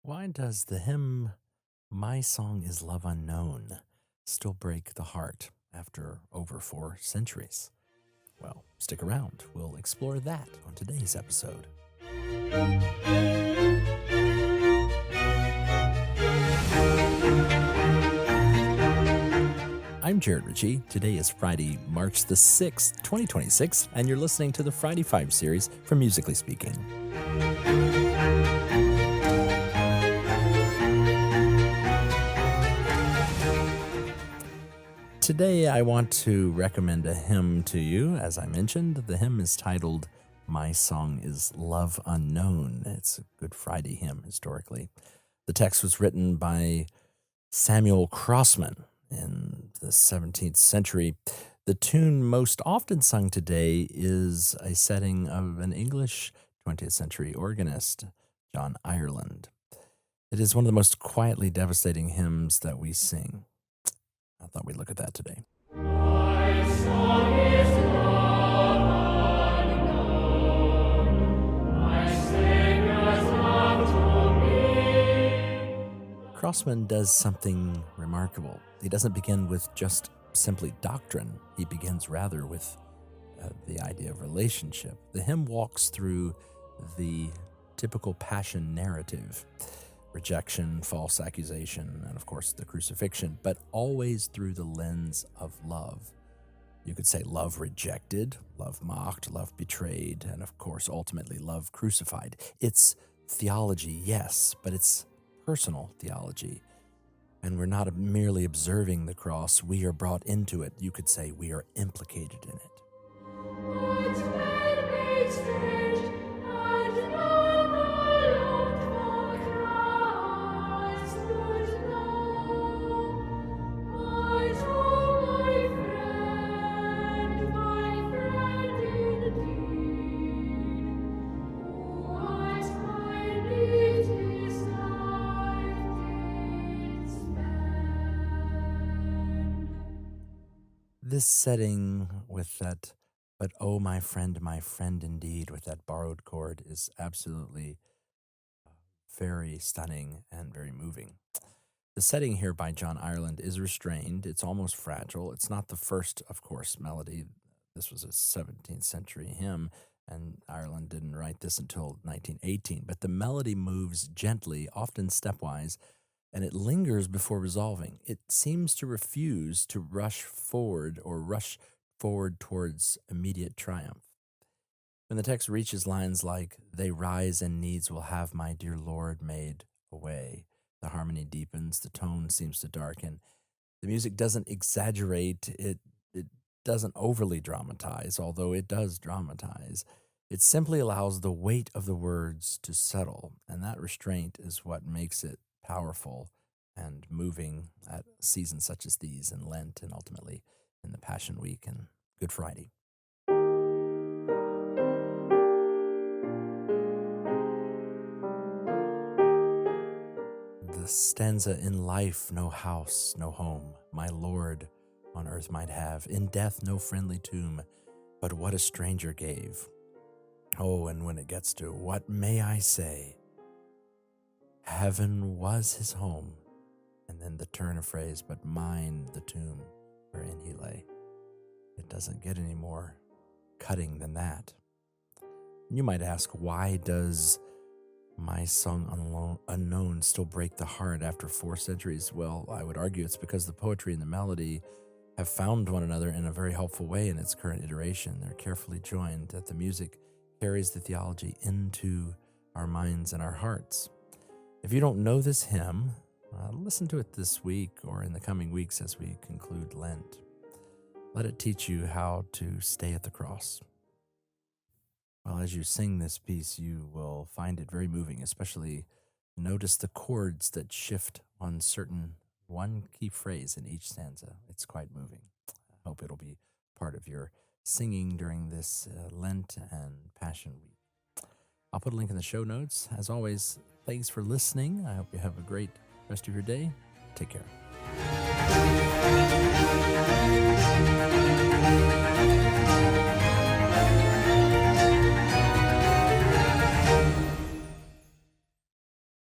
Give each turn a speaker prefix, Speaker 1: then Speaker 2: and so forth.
Speaker 1: Why does the hymn My Song is Love Unknown still break the heart after over 4 centuries? Well, stick around. We'll explore that on today's episode. I'm Jared Ritchie. Today is Friday, March the 6th, 2026, and you're listening to the Friday 5 series from Musically Speaking. Today, I want to recommend a hymn to you. As I mentioned, the hymn is titled My Song is Love Unknown. It's a Good Friday hymn historically. The text was written by Samuel Crossman in the 17th century. The tune most often sung today is a setting of an English 20th century organist, John Ireland. It is one of the most quietly devastating hymns that we sing. I thought we'd look at that today.
Speaker 2: My song is love unknown, my Savior's love to me.
Speaker 1: Crossman does something remarkable. He doesn't begin with just simply doctrine. He begins rather with the idea of relationship. The hymn walks through the typical passion narrative: rejection, false accusation, and of course the crucifixion, but always through the lens of love. You could say love rejected, love mocked, love betrayed, and of course ultimately love crucified. It's theology, yes, but it's personal theology. And we're not merely observing the cross, we are brought into it. You could say we are implicated in it.
Speaker 2: What man made strange, and none alone for Christ would know. But my friend indeed, what my need his life did spend.
Speaker 1: This setting with that, but oh, my friend indeed, with that borrowed chord is absolutely very stunning and very moving. The setting here by John Ireland is restrained. It's almost fragile. It's not the first, of course, melody. This was a 17th century hymn, and Ireland didn't write this until 1918. But the melody moves gently, often stepwise, and it lingers before resolving. It seems to refuse to rush forward towards immediate triumph. When the text reaches lines like, "They rise and needs will have my dear Lord made away," the harmony deepens, the tone seems to darken. The music doesn't exaggerate, it doesn't overly dramatize, although it does dramatize. It simply allows the weight of the words to settle, and that restraint is what makes it powerful and moving at seasons such as these in Lent and ultimately in the Passion Week and Good Friday. The stanza: "In life no house, no home, my Lord on earth might have. In death no friendly tomb, but what a stranger gave." Oh, and when it gets to, "What may I say? Heaven was his home," and then the turn of phrase, "but mine the tomb wherein he lay." It doesn't get any more cutting than that. You might ask, why does My Song Unknown still break the heart after 4 centuries? Well, I would argue it's because the poetry and the melody have found one another in a very helpful way in its current iteration. They're carefully joined, that the music carries the theology into our minds and our hearts. If you don't know this hymn, listen to it this week or in the coming weeks as we conclude Lent. Let it teach you how to stay at the cross. Well, as you sing this piece, you will find it very moving, especially notice the chords that shift on one key phrase in each stanza. It's quite moving. I hope it'll be part of your singing during this Lent and Passion Week. I'll put a link in the show notes. As always, thanks for listening. I hope you have a great rest of your day. Take care.